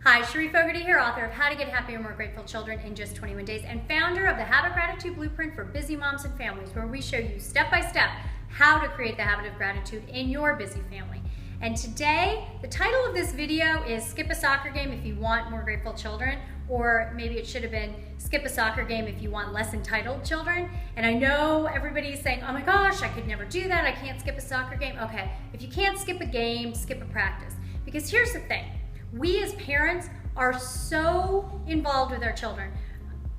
Hi, Cherie Fogarty here, author of How to Get Happier, More Grateful Children in Just 21 Days, and founder of the Habit Gratitude Blueprint for Busy Moms and Families, where we show you step by step how to create the habit of gratitude in your busy family. And today, the title of this video is Skip a Soccer Game if you want more grateful children, or maybe it should have been Skip a Soccer Game if you want less entitled children. And I know everybody's saying, oh my gosh, I could never do that, I can't skip a soccer game. Okay, if you can't skip a game, skip a practice. Because here's the thing, we as parents are so involved with our children,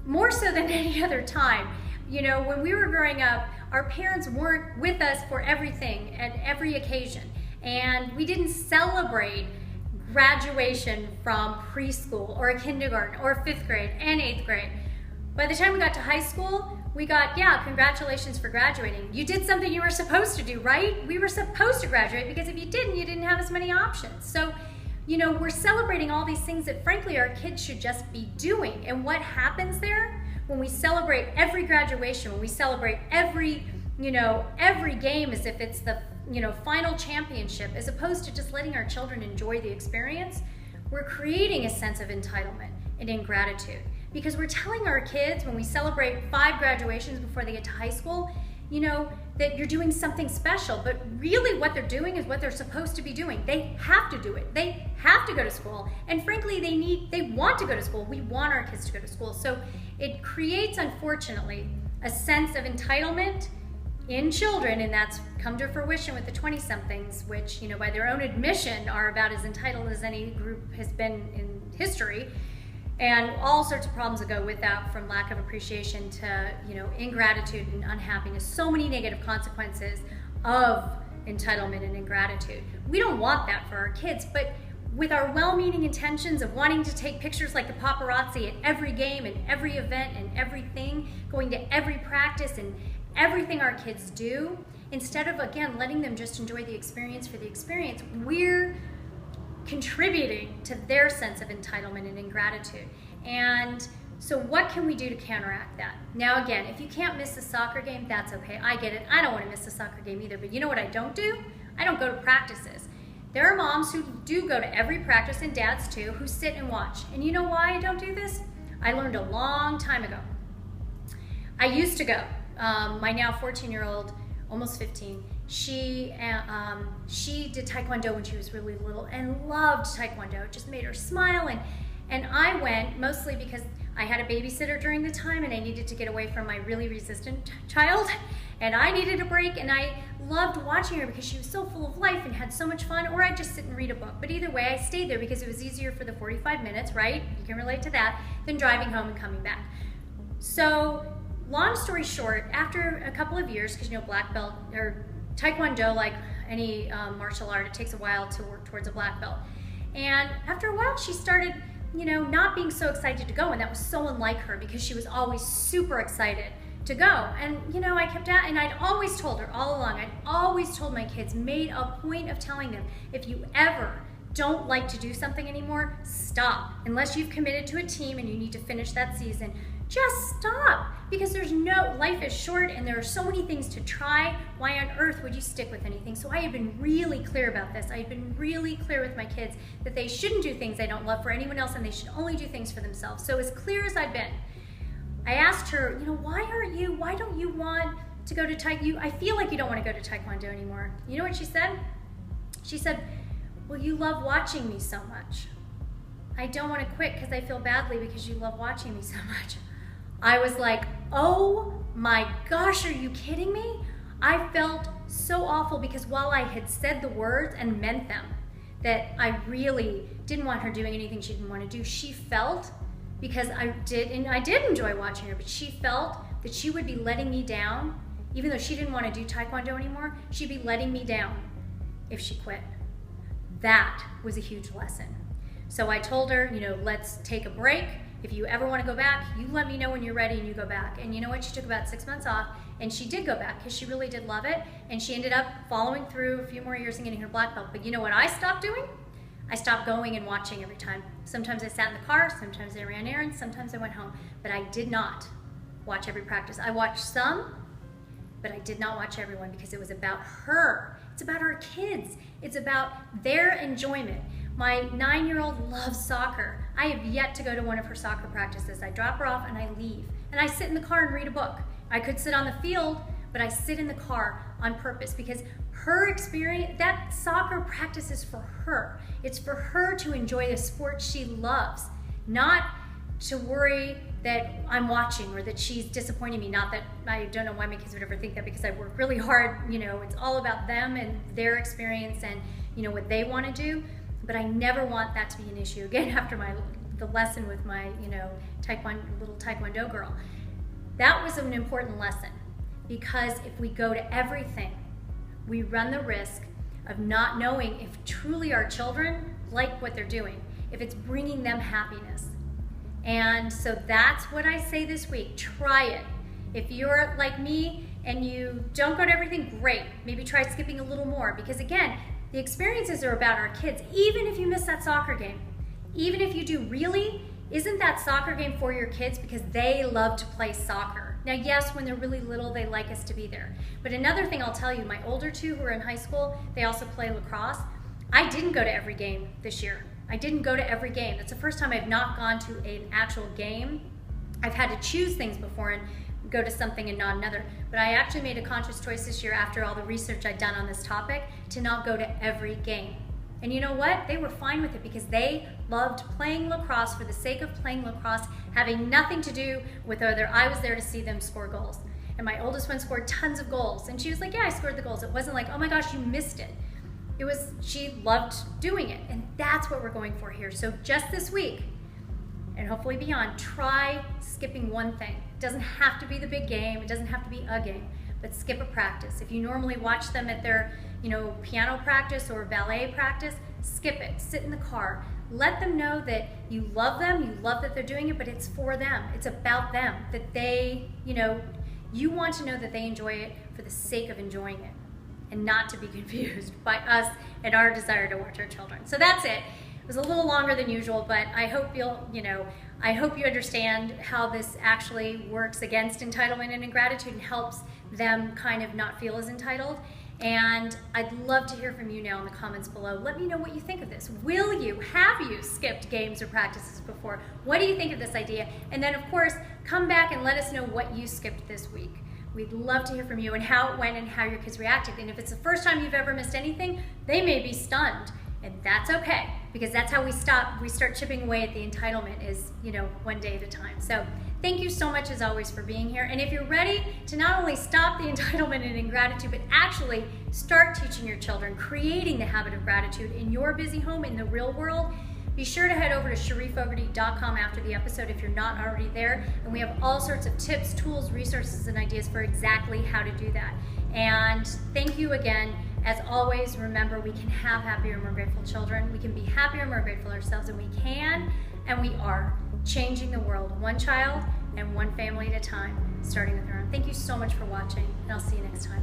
more so than any other time. You know, when we were growing up, our parents weren't with us for everything at every occasion. And we didn't celebrate graduation from preschool or kindergarten or 5th grade and 8th grade. By the time we got to high school, we got, yeah, congratulations for graduating. You did something you were supposed to do, right? We were supposed to graduate because if you didn't have as many options. So, you know, we're celebrating all these things that frankly our kids should just be doing. And what happens there when we celebrate every graduation, when we celebrate every game as if it's the, final championship, as opposed to just letting our children enjoy the experience, we're creating a sense of entitlement and ingratitude. Because we're telling our kids when we celebrate 5 graduations before they get to high school, that you're doing something special, but really what they're doing is what they're supposed to be doing. They have to do it. They have to go to school. And frankly, they want to go to school. We want our kids to go to school. So it creates, unfortunately, a sense of entitlement in children, and that's come to fruition with the 20-somethings, which, by their own admission, are about as entitled as any group has been in history. And all sorts of problems that go with that, from lack of appreciation to, ingratitude and unhappiness. So many negative consequences of entitlement and ingratitude. We don't want that for our kids, but with our well-meaning intentions of wanting to take pictures like the paparazzi at every game and every event and everything, going to every practice and everything our kids do, instead of, again, letting them just enjoy the experience for the experience, we're contributing to their sense of entitlement and ingratitude. And so what can we do to counteract that? Now again, if you can't miss a soccer game, that's okay. I get it. I don't want to miss a soccer game either, but you know what I don't do? I don't go to practices. There are moms who do go to every practice, and dads too, who sit and watch. And you know why I don't do this? I learned a long time ago. I used to go. My now 14-year-old, almost 15, she did Taekwondo when she was really little and loved Taekwondo. It just made her smile. And I went mostly because I had a babysitter during the time and I needed to get away from my really resistant child. And I needed a break, and I loved watching her because she was so full of life and had so much fun. Or I'd just sit and read a book. But either way, I stayed there because it was easier for the 45 minutes, right? You can relate to that, than driving home and coming back. So long story short, after a couple of years, because black belt or Taekwondo, like any martial art, it takes a while to work towards a black belt. And after a while, she started, not being so excited to go, and that was so unlike her because she was always super excited to go. And I kept at, and I'd always told her all along, I'd always told my kids, made a point of telling them, if you ever don't like to do something anymore, stop. Unless you've committed to a team and you need to finish that season, just stop, because life is short and there are so many things to try. Why on earth would you stick with anything? So I had been really clear about this. I had been really clear with my kids that they shouldn't do things they don't love for anyone else, and they should only do things for themselves. So as clear as I've been, I asked her, why don't you want to go to Taekwondo? I feel like you don't want to go to Taekwondo anymore. You know what she said? She said, well, you love watching me so much. I don't want to quit because I feel badly because you love watching me so much. I was like, oh my gosh, are you kidding me? I felt so awful because while I had said the words and meant them, that I really didn't want her doing anything she didn't want to do, she felt, because I did enjoy watching her, but she felt that she would be letting me down, even though she didn't want to do Taekwondo anymore, she'd be letting me down if she quit. That was a huge lesson. So I told her, let's take a break. If you ever want to go back, you let me know when you're ready and you go back. And you know what? She took about 6 months off, and she did go back because she really did love it. And she ended up following through a few more years and getting her black belt. But you know what I stopped doing? I stopped going and watching every time. Sometimes I sat in the car, sometimes I ran errands, sometimes I went home. But I did not watch every practice. I watched some, but I did not watch everyone because it was about her. It's about our kids. It's about their enjoyment. My 9-year-old loves soccer. I have yet to go to one of her soccer practices. I drop her off and I leave. And I sit in the car and read a book. I could sit on the field, but I sit in the car on purpose because her experience, that soccer practice is for her. It's for her to enjoy the sport she loves, not to worry that I'm watching or that she's disappointing me. Not that, I don't know why my kids would ever think that, because I work really hard. It's all about them and their experience and what they want to do. But I never want that to be an issue. Again, after the lesson with my little taekwondo girl, that was an important lesson, because if we go to everything, we run the risk of not knowing if truly our children like what they're doing, if it's bringing them happiness. And so that's what I say this week. Try it. If you're like me and you don't go to everything, great. Maybe try skipping a little more, because again, the experiences are about our kids. Even if you miss that soccer game, even if you do, really, isn't that soccer game for your kids because they love to play soccer? Now, yes, when they're really little, they like us to be there. But another thing I'll tell you, my older two who are in high school, they also play lacrosse. I didn't go to every game this year. I didn't go to every game. That's the first time I've not gone to an actual game. I've had to choose things before and go to something and not another. But I actually made a conscious choice this year, after all the research I'd done on this topic, to not go to every game. And you know what? They were fine with it, because they loved playing lacrosse for the sake of playing lacrosse, having nothing to do with whether I was there to see them score goals. And my oldest one scored tons of goals. And she was like, yeah, I scored the goals. It wasn't like, oh my gosh, you missed it. It was, she loved doing it. And that's what we're going for here. So just this week, and hopefully beyond, try skipping one thing. It doesn't have to be the big game. It doesn't have to be a game, but skip a practice. If you normally watch them at their piano practice or ballet practice, skip it. Sit in the car. Let them know that you love them, you love that they're doing it, but it's for them. It's about them, that they, you want to know that they enjoy it for the sake of enjoying it, and not to be confused by us and our desire to watch our children. So that's it. It was a little longer than usual, but I hope I hope you understand how this actually works against entitlement and ingratitude and helps them kind of not feel as entitled. And I'd love to hear from you now in the comments below. Let me know what you think of this. Have you skipped games or practices before? What do you think of this idea? And then, of course, come back and let us know what you skipped this week. We'd love to hear from you and how it went and how your kids reacted. And if it's the first time you've ever missed anything, they may be stunned. And that's okay, because that's how we start chipping away at the entitlement, is, one day at a time. So thank you so much, as always, for being here. And if you're ready to not only stop the entitlement and ingratitude, but actually start teaching your children, creating the habit of gratitude in your busy home, in the real world, be sure to head over to SherifFogarty.com after the episode if you're not already there. And we have all sorts of tips, tools, resources, and ideas for exactly how to do that. And thank you again. As always, remember, we can have happier, more grateful children. We can be happier, more grateful ourselves, and we can, and we are, changing the world one child and one family at a time, starting with our own. Thank you so much for watching, and I'll see you next time.